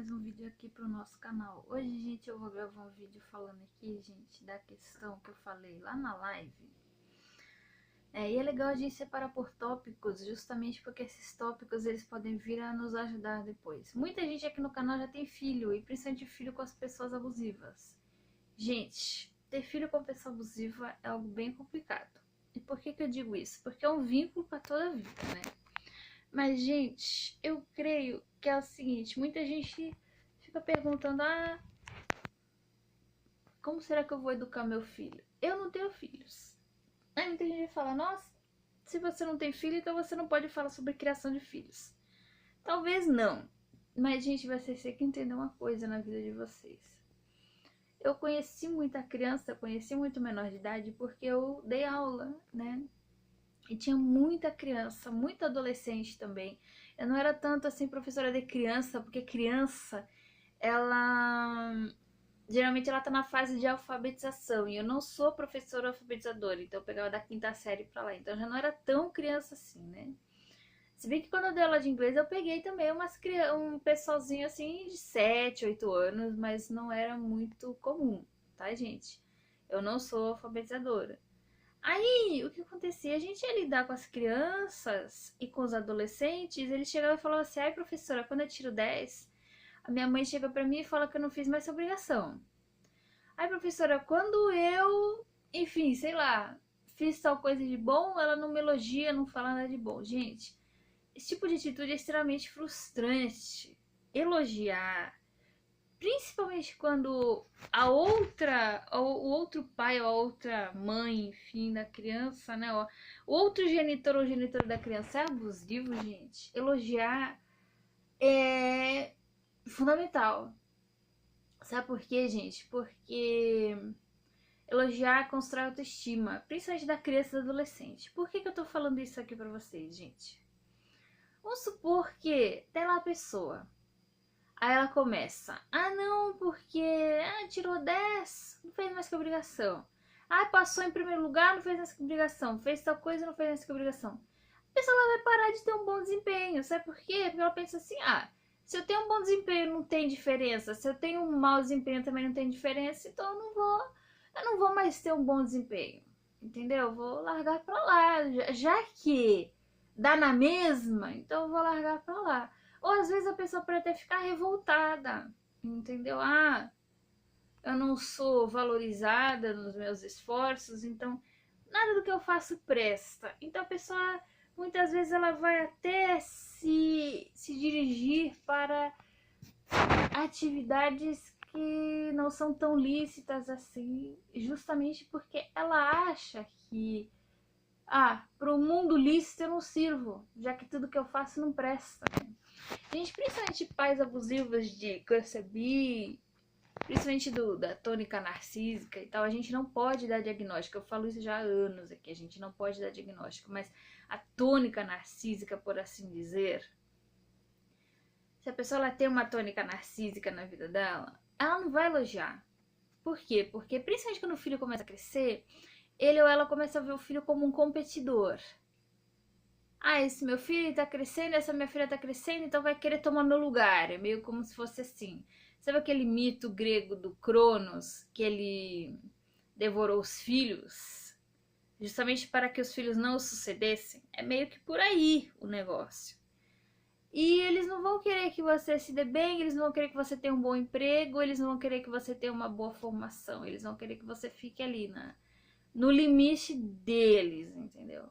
mais um vídeo aqui pro nosso canal. Hoje, gente, eu vou gravar um vídeo falando aqui, gente, da questão que eu falei lá na live. E é legal a gente separar por tópicos, justamente porque esses tópicos eles podem vir a nos ajudar depois. Muita gente aqui no canal já tem filho, e principalmente filho com as pessoas abusivas. Gente, ter filho com pessoa abusiva é algo bem complicado. E por que eu digo isso? Porque é um vínculo para toda a vida, né? Mas, gente, eu creio que é o seguinte, muita gente fica perguntando, como será que eu vou educar meu filho? Eu não tenho filhos. Aí muita gente fala, nossa, se você não tem filho, então você não pode falar sobre criação de filhos. Talvez não, mas, gente, vocês têm que entender uma coisa na vida de vocês. Eu conheci muita criança, conheci muito menor de idade, porque eu dei aula, né? E tinha muita criança, muito adolescente também. Eu não era tanto assim professora de criança, porque criança, ela geralmente ela tá na fase de alfabetização. E eu não sou professora alfabetizadora, então eu pegava da 5ª série pra lá. Então eu já não era tão criança assim, né? Se bem que quando eu dei aula de inglês, eu peguei também um pessoalzinho assim de 7, 8 anos, mas não era muito comum, tá, gente? Eu não sou alfabetizadora. Aí, o que acontecia? A gente ia lidar com as crianças e com os adolescentes, eles chegavam e falavam assim, ai professora, quando eu tiro 10, a minha mãe chega pra mim e fala que eu não fiz mais essa obrigação. Ai professora, quando eu, enfim, sei lá, fiz tal coisa de bom, ela não me elogia, não fala nada de bom. Gente, esse tipo de atitude é extremamente frustrante. Elogiar, principalmente quando o outro pai ou a outra mãe, enfim, da criança, né? O outro genitor ou genitora da criança é abusivo, gente. Elogiar é fundamental. Sabe por quê, gente? Porque elogiar constrói autoestima, principalmente da criança e do adolescente. Por que eu tô falando isso aqui pra vocês, gente? Vamos supor que tem lá a pessoa. Aí ela começa, não, porque tirou 10, não fez mais que obrigação. Passou em primeiro lugar, não fez mais que obrigação. Fez tal coisa, não fez mais que obrigação. A pessoa ela vai parar de ter um bom desempenho, sabe por quê? Porque ela pensa assim, se eu tenho um bom desempenho não tem diferença, se eu tenho um mau desempenho também não tem diferença, então eu não vou mais ter um bom desempenho, entendeu? Eu vou largar pra lá, já que dá na mesma, então eu vou largar pra lá. Ou às vezes a pessoa pode até ficar revoltada, entendeu? Eu não sou valorizada nos meus esforços, então nada do que eu faço presta. Então a pessoa, muitas vezes, ela vai até se dirigir para atividades que não são tão lícitas assim, justamente porque ela acha que para o mundo lícito eu não sirvo, já que tudo que eu faço não presta. Gente, principalmente pais abusivos de câncer bi, principalmente da tônica narcísica e tal, a gente não pode dar diagnóstico. Eu falo isso já há anos aqui, a gente não pode dar diagnóstico, mas a tônica narcísica, por assim dizer, se a pessoa ela tem uma tônica narcísica na vida dela, ela não vai elogiar. Por quê? Porque principalmente quando o filho começa a crescer, ele ou ela começa a ver o filho como um competidor. Esse meu filho tá crescendo, essa minha filha tá crescendo, então vai querer tomar meu lugar. É meio como se fosse assim. Sabe aquele mito grego do Cronos, que ele devorou os filhos, justamente para que os filhos não o sucedessem? É meio que por aí o negócio. E eles não vão querer que você se dê bem, eles não vão querer que você tenha um bom emprego, eles não vão querer que você tenha uma boa formação, eles vão querer que você fique ali no limite deles, entendeu?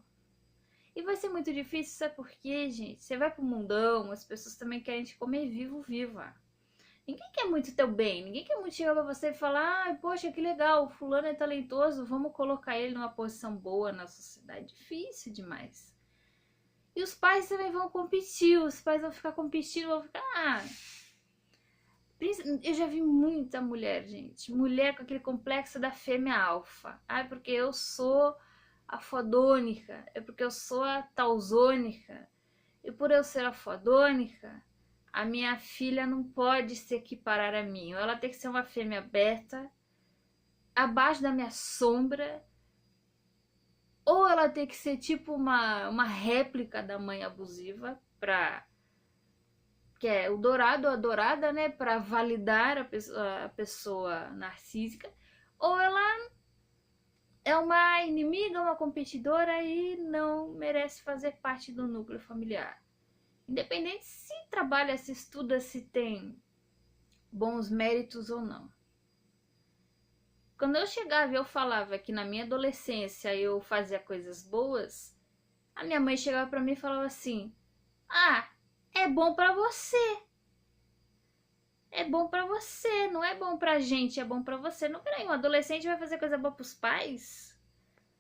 E vai ser muito difícil, sabe por quê, gente? Você vai pro mundão, as pessoas também querem te comer viva. Ninguém quer muito teu bem, ninguém quer muito chegar pra você e falar, poxa, que legal, o fulano é talentoso, vamos colocar ele numa posição boa na sociedade. Difícil demais. E os pais também vão competir, os pais vão ficar competindo, vão ficar... Eu já vi muita mulher, gente, mulher com aquele complexo da fêmea alfa. Porque eu sou a fodônica, é porque eu sou a talzônica. E por eu ser a fodônica, a minha filha não pode se equiparar a mim. Ela tem que ser uma fêmea beta, abaixo da minha sombra, ou ela tem que ser tipo uma réplica da mãe abusiva, quer o dourado ou a dourada, né, para validar a pessoa narcísica, ou ela é uma inimiga, uma competidora e não merece fazer parte do núcleo familiar. Independente se trabalha, se estuda, se tem bons méritos ou não. Quando eu chegava e eu falava que na minha adolescência eu fazia coisas boas, a minha mãe chegava para mim e falava assim: ah, é bom para você. É bom para você, não é bom pra gente, é bom para você. Não, peraí, um adolescente vai fazer coisa boa pros pais?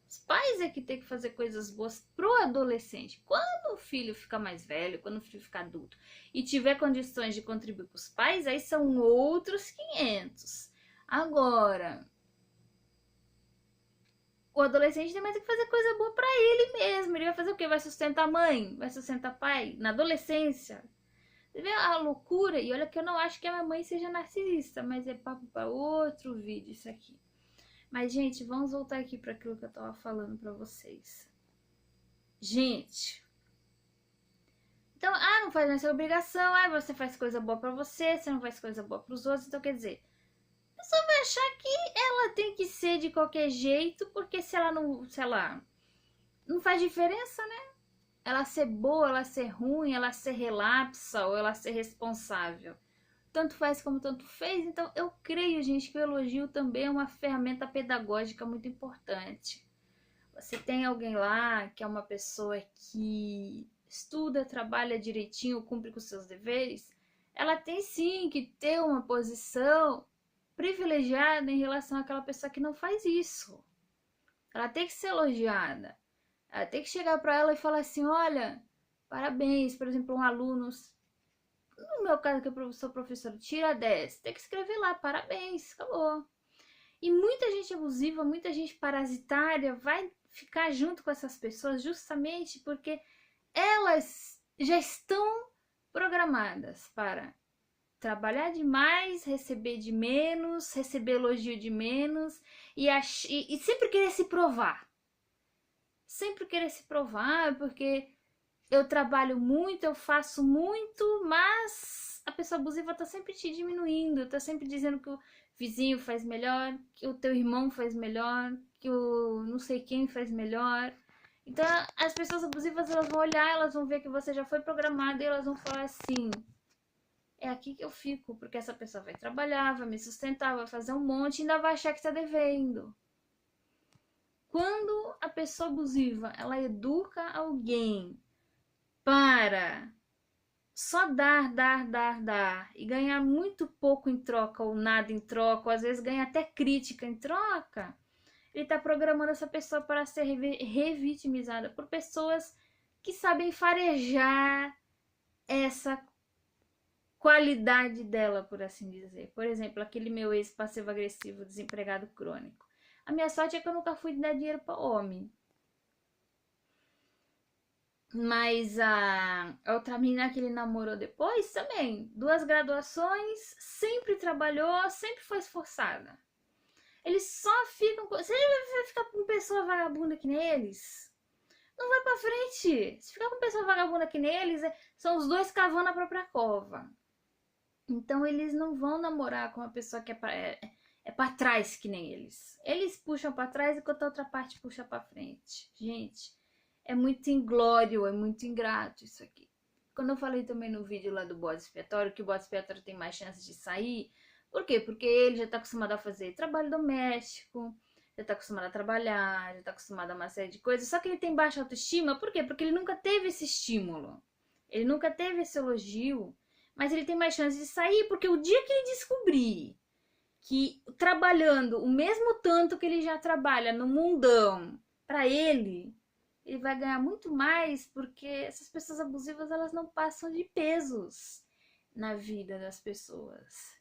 Os pais é que tem que fazer coisas boas pro adolescente. Quando o filho ficar mais velho, quando o filho ficar adulto e tiver condições de contribuir com os pais, aí são outros 500. Agora, o adolescente tem mais que fazer coisa boa pra ele mesmo. Ele vai fazer o quê? Vai sustentar a mãe? Vai sustentar pai? Na adolescência? Você vê a loucura? E olha que eu não acho que a minha mãe seja narcisista, mas é papo para outro vídeo isso aqui. Mas, gente, vamos voltar aqui para aquilo que eu tava falando para vocês. Gente, então, não faz essa obrigação, você faz coisa boa para você não faz coisa boa para os outros, então quer dizer, a pessoa vai achar que ela tem que ser de qualquer jeito, porque se ela não, sei lá, não faz diferença, né? Ela ser boa, ela ser ruim, ela ser relapsa ou ela ser responsável. Tanto faz como tanto fez. Então eu creio, gente, que o elogio também é uma ferramenta pedagógica muito importante. Você tem alguém lá que é uma pessoa que estuda, trabalha direitinho, cumpre com seus deveres, ela tem sim que ter uma posição privilegiada em relação àquela pessoa que não faz isso. Ela tem que ser elogiada. Ela tem que chegar para ela e falar assim: olha, parabéns, por exemplo, um aluno, no meu caso que eu sou professora, tira 10, tem que escrever lá, parabéns, acabou. E muita gente abusiva, muita gente parasitária vai ficar junto com essas pessoas justamente porque elas já estão programadas para trabalhar demais, receber de menos, receber elogio de menos e sempre querer se provar. Sempre querer se provar, porque eu trabalho muito, eu faço muito, mas a pessoa abusiva tá sempre te diminuindo, tá sempre dizendo que o vizinho faz melhor, que o teu irmão faz melhor, que o não sei quem faz melhor. Então as pessoas abusivas, elas vão olhar, elas vão ver que você já foi programado e elas vão falar assim: é aqui que eu fico, porque essa pessoa vai trabalhar, vai me sustentar, vai fazer um monte e ainda vai achar que tá devendo. Quando a pessoa abusiva, ela educa alguém para só dar e ganhar muito pouco em troca ou nada em troca, ou às vezes ganha até crítica em troca, ele tá programando essa pessoa para ser revitimizada por pessoas que sabem farejar essa qualidade dela, por assim dizer. Por exemplo, aquele meu ex passivo-agressivo, desempregado crônico. A minha sorte é que eu nunca fui dar dinheiro para homem. Mas a outra menina que ele namorou depois também, 2 graduações, sempre trabalhou, sempre foi esforçada. Eles só ficam... Você vai ficar com pessoa vagabunda que nem eles? Não vai pra frente. Se ficar com pessoa vagabunda que nem eles, são os dois cavando a própria cova. Então eles não vão namorar com uma pessoa que é pra trás que nem eles. Eles puxam pra trás enquanto a outra parte puxa pra frente. Gente, é muito inglório, é muito ingrato isso aqui. Quando eu falei também no vídeo lá do bode expiatório, que o bode expiatório tem mais chances de sair. Por quê? Porque ele já tá acostumado a fazer trabalho doméstico, já tá acostumado a trabalhar, já tá acostumado a uma série de coisas. Só que ele tem baixa autoestima, por quê? Porque ele nunca teve esse estímulo. Ele nunca teve esse elogio. Mas ele tem mais chance de sair, porque o dia que ele descobrir que trabalhando o mesmo tanto que ele já trabalha no mundão, pra ele vai ganhar muito mais, porque essas pessoas abusivas, elas não passam de pesos na vida das pessoas.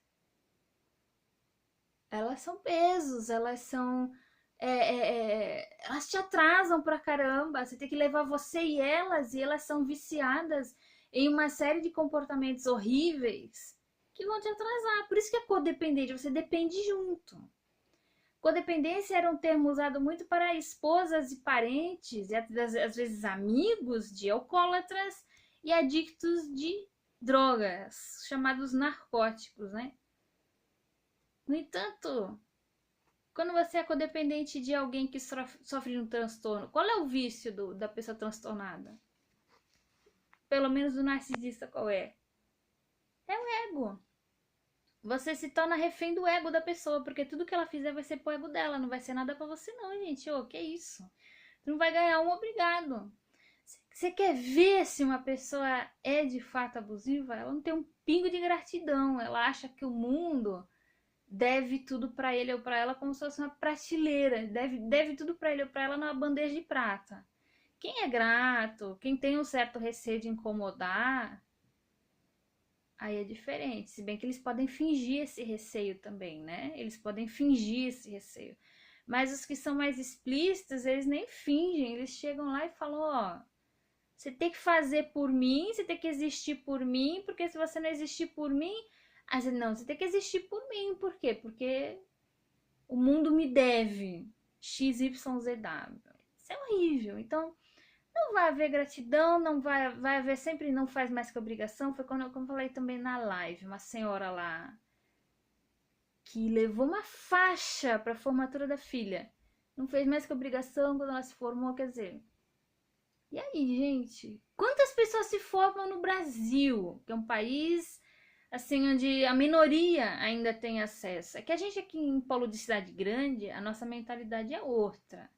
Elas são pesos, elas são... elas te atrasam pra caramba, você tem que levar você e elas são viciadas em uma série de comportamentos horríveis que vão te atrasar. Por isso que é codependente, você depende junto. Codependência era um termo usado muito para esposas e parentes, e às vezes amigos de alcoólatras e adictos de drogas, chamados narcóticos, né? No entanto, quando você é codependente de alguém que sofre de um transtorno, qual é o vício da pessoa transtornada? Pelo menos do narcisista, qual é? É o ego. Você se torna refém do ego da pessoa, porque tudo que ela fizer vai ser pro ego dela, não vai ser nada pra você não, gente. Ô, que isso? Tu não vai ganhar um obrigado. Você quer ver se uma pessoa é de fato abusiva? Ela não tem um pingo de gratidão. Ela acha que o mundo deve tudo pra ele ou pra ela como se fosse uma prateleira. Deve tudo pra ele ou pra ela numa bandeja de prata. Quem é grato, quem tem um certo receio de incomodar, aí é diferente. Se bem que eles podem fingir esse receio também, né? Eles podem fingir esse receio. Mas os que são mais explícitos, eles nem fingem. Eles chegam lá e falam, ó, você tem que fazer por mim, você tem que existir por mim, porque se você não existir por mim... não, você tem que existir por mim. Por quê? Porque o mundo me deve XYZW. Isso é horrível. Então, não vai haver gratidão, não vai haver sempre não faz mais que obrigação. Foi como eu falei também na live, uma senhora lá que levou uma faixa para a formatura da filha. Não fez mais que obrigação quando ela se formou, quer dizer. E aí, gente? Quantas pessoas se formam no Brasil, que é um país assim onde a minoria ainda tem acesso? É que a gente aqui em polo de cidade grande, a nossa mentalidade é outra.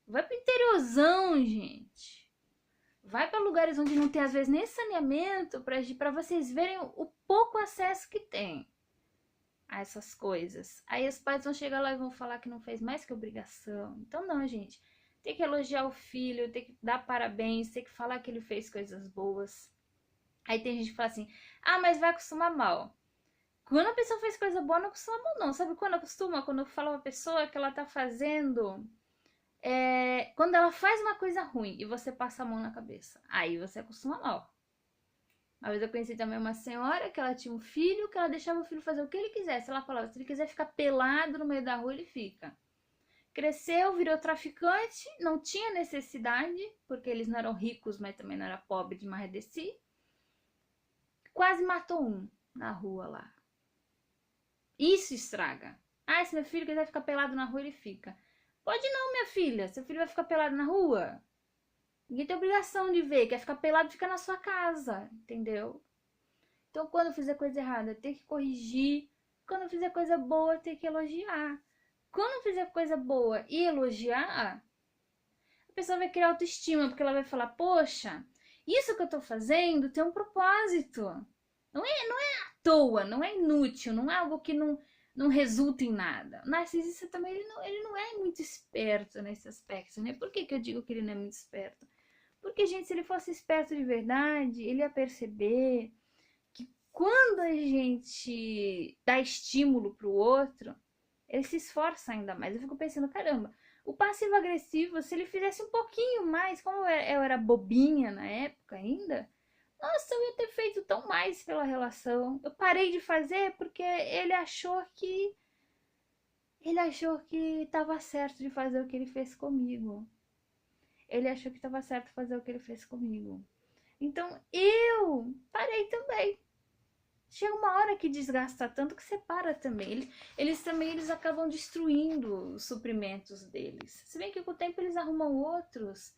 Vai pro interiorzão, gente. Vai para lugares onde não tem às vezes nem saneamento para vocês verem o pouco acesso que tem a essas coisas. Aí os pais vão chegar lá e vão falar que não fez mais que obrigação. Então não, gente. Tem que elogiar o filho, tem que dar parabéns, tem que falar que ele fez coisas boas. Aí tem gente que fala assim, ah, mas vai acostumar mal. Quando a pessoa fez coisa boa, não acostuma mal não. Sabe quando acostuma? Quando eu falo a pessoa que ela tá fazendo... quando ela faz uma coisa ruim e você passa a mão na cabeça. Aí você acostuma mal. Uma vez eu conheci também uma senhora que ela tinha um filho, que ela deixava o filho fazer o que ele quisesse. Ela falava, se ele quiser ficar pelado no meio da rua, ele fica. Cresceu, virou traficante, não tinha necessidade, porque eles não eram ricos, mas também não era pobre de marredeci. Quase matou um na rua lá. Isso estraga. Ah, se meu filho quiser ficar pelado na rua, ele fica. Pode não, minha filha. Seu filho vai ficar pelado na rua? Ninguém tem obrigação de ver. Quer ficar pelado, fica na sua casa. Entendeu? Então, quando eu fizer coisa errada, tem que corrigir. Quando eu fizer coisa boa, tem que elogiar. Quando eu fizer coisa boa e elogiar, a pessoa vai criar autoestima, porque ela vai falar, poxa, isso que eu tô fazendo tem um propósito. Não é à toa, não é inútil, não é algo que não resulta em nada. O narcisista também, ele não é muito esperto nesse aspecto, né? Por que eu digo que ele não é muito esperto? Porque, gente, se ele fosse esperto de verdade, ele ia perceber que quando a gente dá estímulo pro outro, ele se esforça ainda mais. Eu fico pensando, caramba, o passivo-agressivo, se ele fizesse um pouquinho mais, como eu era bobinha na época ainda, nossa, eu ia ter feito tão mais pela relação. Eu parei de fazer porque ele achou que estava certo de fazer o que ele fez comigo. Ele achou que estava certo fazer o que ele fez comigo. Então eu parei também. Chega uma hora que desgasta tanto que separa também. Eles acabam destruindo os suprimentos deles. Se bem que com o tempo eles arrumam outros.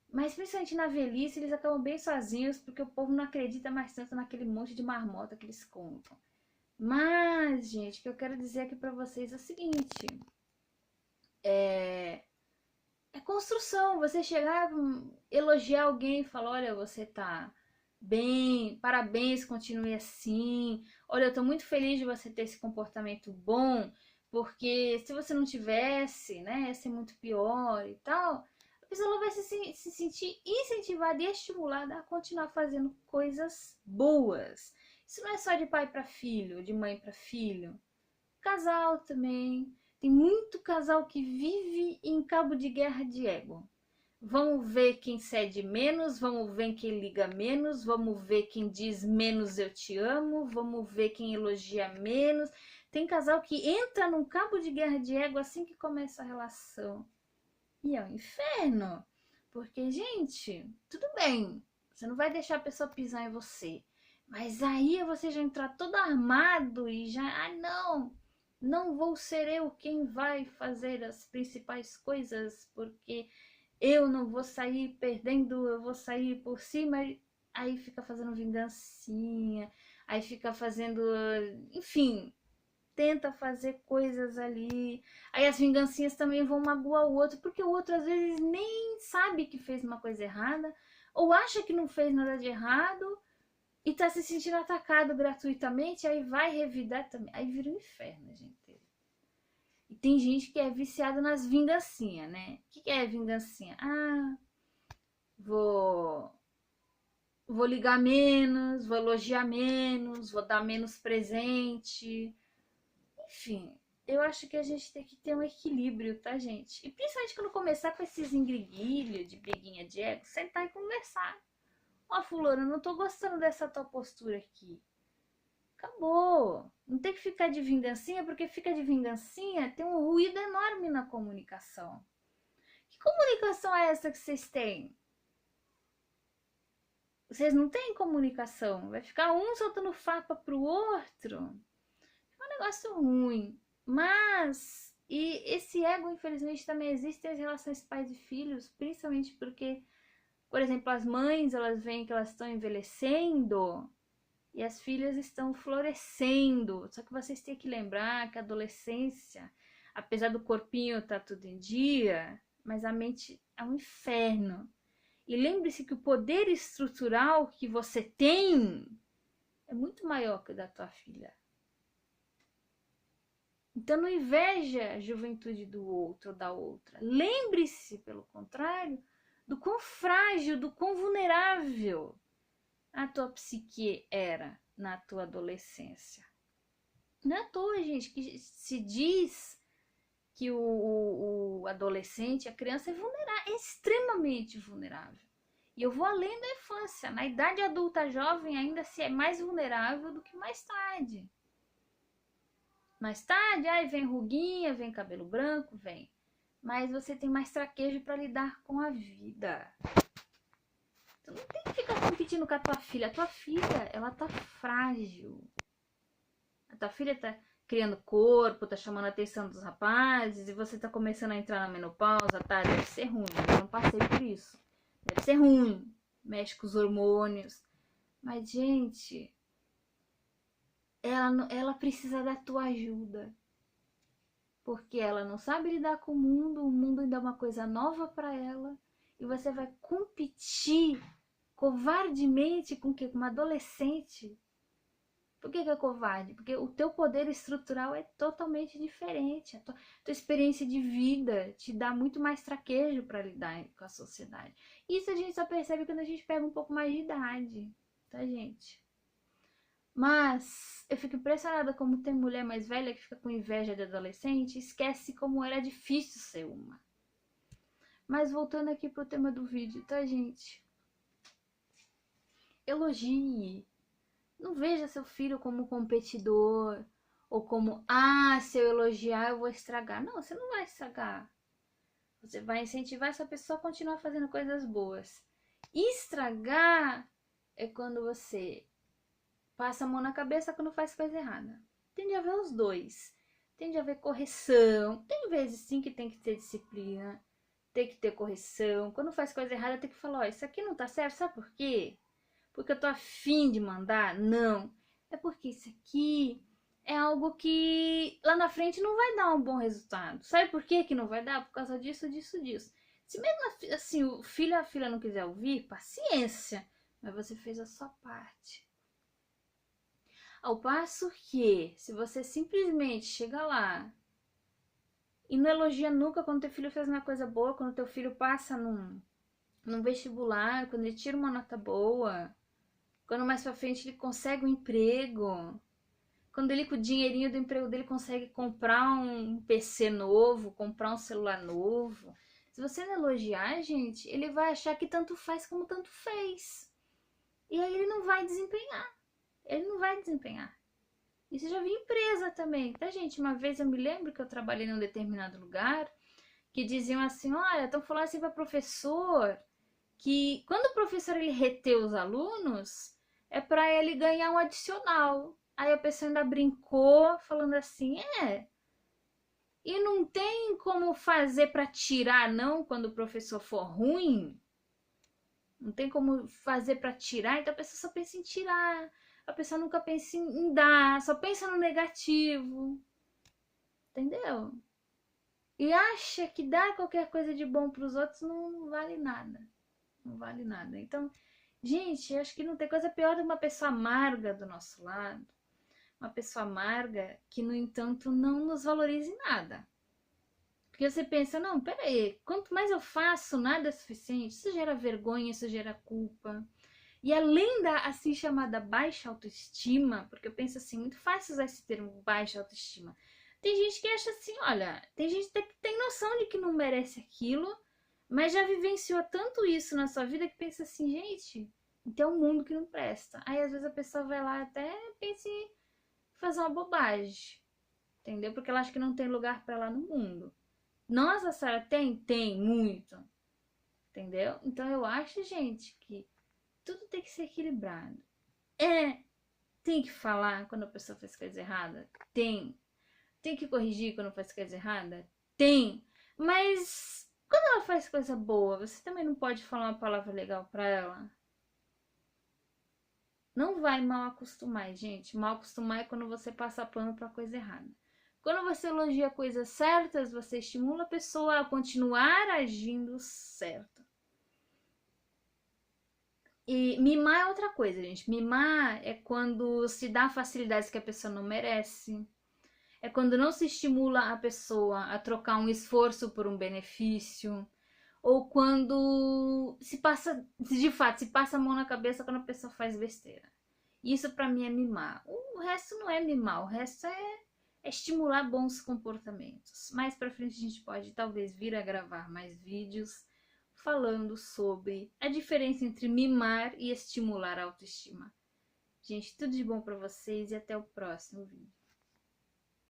Mas principalmente na velhice eles acabam bem sozinhos, porque o povo não acredita mais tanto naquele monte de marmota que eles contam. Mas, gente, o que eu quero dizer aqui pra vocês é o seguinte. É construção. Você chegar, elogiar alguém e falar, olha, você tá bem, parabéns, continue assim. Olha, eu tô muito feliz de você ter esse comportamento bom, porque se você não tivesse, né, ia ser muito pior e tal. A pessoa vai se sentir incentivada e estimulada a continuar fazendo coisas boas. Isso não é só de pai para filho, de mãe para filho. Casal também. Tem muito casal que vive em cabo de guerra de ego. Vamos ver quem cede menos, vamos ver quem liga menos, vamos ver quem diz menos eu te amo, vamos ver quem elogia menos. Tem casal que entra num cabo de guerra de ego assim que começa a relação. E é um inferno. Porque, gente, tudo bem. Você não vai deixar a pessoa pisar em você. Mas aí você já entrar todo armado e já, não vou ser eu quem vai fazer as principais coisas, porque eu não vou sair perdendo, eu vou sair por cima. Aí fica fazendo vingancinha, aí fica fazendo, enfim, tenta fazer coisas ali. Aí as vingancinhas também vão magoar o outro, porque o outro às vezes nem sabe que fez uma coisa errada, ou acha que não fez nada de errado, e tá se sentindo atacado gratuitamente, aí vai revidar também. Aí vira um inferno, gente. E tem gente que é viciada nas vingancinhas, né? O que é vingancinha? Vou ligar menos, vou elogiar menos, vou dar menos presente. Enfim, eu acho que a gente tem que ter um equilíbrio, tá, gente? E principalmente quando começar com esses engriguilhos de briguinha de ego, sentar e conversar. Fulano, não tô gostando dessa tua postura aqui. Acabou. Não tem que ficar de vingancinha, porque fica de vingancinha, tem um ruído enorme na comunicação. Que comunicação é essa que vocês têm? Vocês não têm comunicação. Vai ficar um soltando farpa pro outro. É um negócio ruim. Mas, e esse ego, infelizmente, também existe nas relações pais e filhos, principalmente porque, por exemplo, as mães, elas veem que elas estão envelhecendo e as filhas estão florescendo. Só que vocês têm que lembrar que a adolescência, apesar do corpinho estar tudo em dia, mas a mente é um inferno. E lembre-se que o poder estrutural que você tem é muito maior que o da tua filha. Então não inveja a juventude do outro ou da outra. Lembre-se, pelo contrário, do quão frágil, do quão vulnerável a tua psique era na tua adolescência. Não é à toa, gente, que se diz que o adolescente, a criança é vulnerável, é extremamente vulnerável. E eu vou além da infância. Na idade adulta jovem ainda se é mais vulnerável do que mais tarde. Mais tarde, aí vem ruguinha, vem cabelo branco, vem. Mas você tem mais traquejo para lidar com a vida. Tu não tem que ficar competindo com a tua filha. A tua filha, ela tá frágil. A tua filha tá criando corpo, tá chamando a atenção dos rapazes, e você tá começando a entrar na menopausa, tá? Deve ser ruim, eu não passei por isso. Deve ser ruim, mexe com os hormônios. Mas, gente, ela precisa da tua ajuda. Porque ela não sabe lidar com o mundo ainda é uma coisa nova para ela. E você vai competir covardemente com uma adolescente. Por que é covarde? Porque o teu poder estrutural é totalmente diferente. A tua experiência de vida te dá muito mais traquejo para lidar com a sociedade. Isso a gente só percebe quando a gente pega um pouco mais de idade, tá, gente? Mas eu fico impressionada como tem mulher mais velha que fica com inveja de adolescente e esquece como era difícil ser uma. Mas voltando aqui pro tema do vídeo, tá, gente? Elogie. Não veja seu filho como competidor ou como, se eu elogiar eu vou estragar. Não, você não vai estragar. Você vai incentivar essa pessoa a continuar fazendo coisas boas. Estragar é quando você passa a mão na cabeça quando faz coisa errada. Tem de haver os dois. Tem de haver correção. Tem vezes sim que tem que ter disciplina. Tem que ter correção. Quando faz coisa errada tem que falar, isso aqui não tá certo, sabe por quê? Porque eu tô afim de mandar? Não. É porque isso aqui é algo que lá na frente não vai dar um bom resultado. Sabe por quê que não vai dar? Por causa disso, disso, disso. Se mesmo assim o filho ou a filha não quiser ouvir, paciência. Mas você fez a sua parte. Ao passo que, se você simplesmente chega lá e não elogia nunca quando teu filho fez uma coisa boa, quando teu filho passa num vestibular, quando ele tira uma nota boa, quando mais pra frente ele consegue um emprego, quando ele com o dinheirinho do emprego dele consegue comprar um PC novo, comprar um celular novo. Se você não elogiar, gente, ele vai achar que tanto faz como tanto fez. E aí ele não vai desempenhar. Ele não vai desempenhar. Isso eu já vi em empresa também, tá, gente? Uma vez eu me lembro que eu trabalhei num determinado lugar que diziam assim, olha, estão falando assim para professor que quando o professor ele reter os alunos, é para ele ganhar um adicional. Aí a pessoa ainda brincou, falando assim, e não tem como fazer para tirar, não, quando o professor for ruim? Não tem como fazer para tirar, então a pessoa só pensa em tirar. A pessoa nunca pensa em dar, só pensa no negativo. Entendeu? E acha que dar qualquer coisa de bom para os outros não vale nada. Não vale nada. Então, gente, acho que não tem coisa pior do que uma pessoa amarga do nosso lado. Uma pessoa amarga que, no entanto, não nos valoriza em nada. Porque você pensa, não, peraí, quanto mais eu faço, nada é suficiente. Isso gera vergonha, isso gera culpa. E além da assim chamada baixa autoestima, porque eu penso assim, muito fácil usar esse termo baixa autoestima. Tem gente que acha assim, olha, tem gente que tem noção de que não merece aquilo, mas já vivenciou tanto isso na sua vida que pensa assim, gente, então é um mundo que não presta. Aí às vezes a pessoa vai lá até pensa em fazer uma bobagem, entendeu? Porque ela acha que não tem lugar para ela no mundo. Nossa, Sara, tem muito, entendeu? Então eu acho, gente, que tudo tem que ser equilibrado. Tem que falar quando a pessoa faz coisa errada? Tem que corrigir quando faz coisa errada? Tem. Mas quando ela faz coisa boa, você também não pode falar uma palavra legal pra ela? Não vai mal acostumar, gente. Mal acostumar é quando você passa pano pra coisa errada. Quando você elogia coisas certas, você estimula a pessoa a continuar agindo certo. E mimar é outra coisa, gente. Mimar é quando se dá facilidades que a pessoa não merece. É quando não se estimula a pessoa a trocar um esforço por um benefício. Ou quando se passa, de fato, se passa a mão na cabeça quando a pessoa faz besteira. Isso pra mim é mimar. O resto não é mimar, o resto é estimular bons comportamentos. Mais pra frente a gente pode talvez vir a gravar mais vídeos falando sobre a diferença entre mimar e estimular a autoestima. Gente, tudo de bom pra vocês e até o próximo vídeo.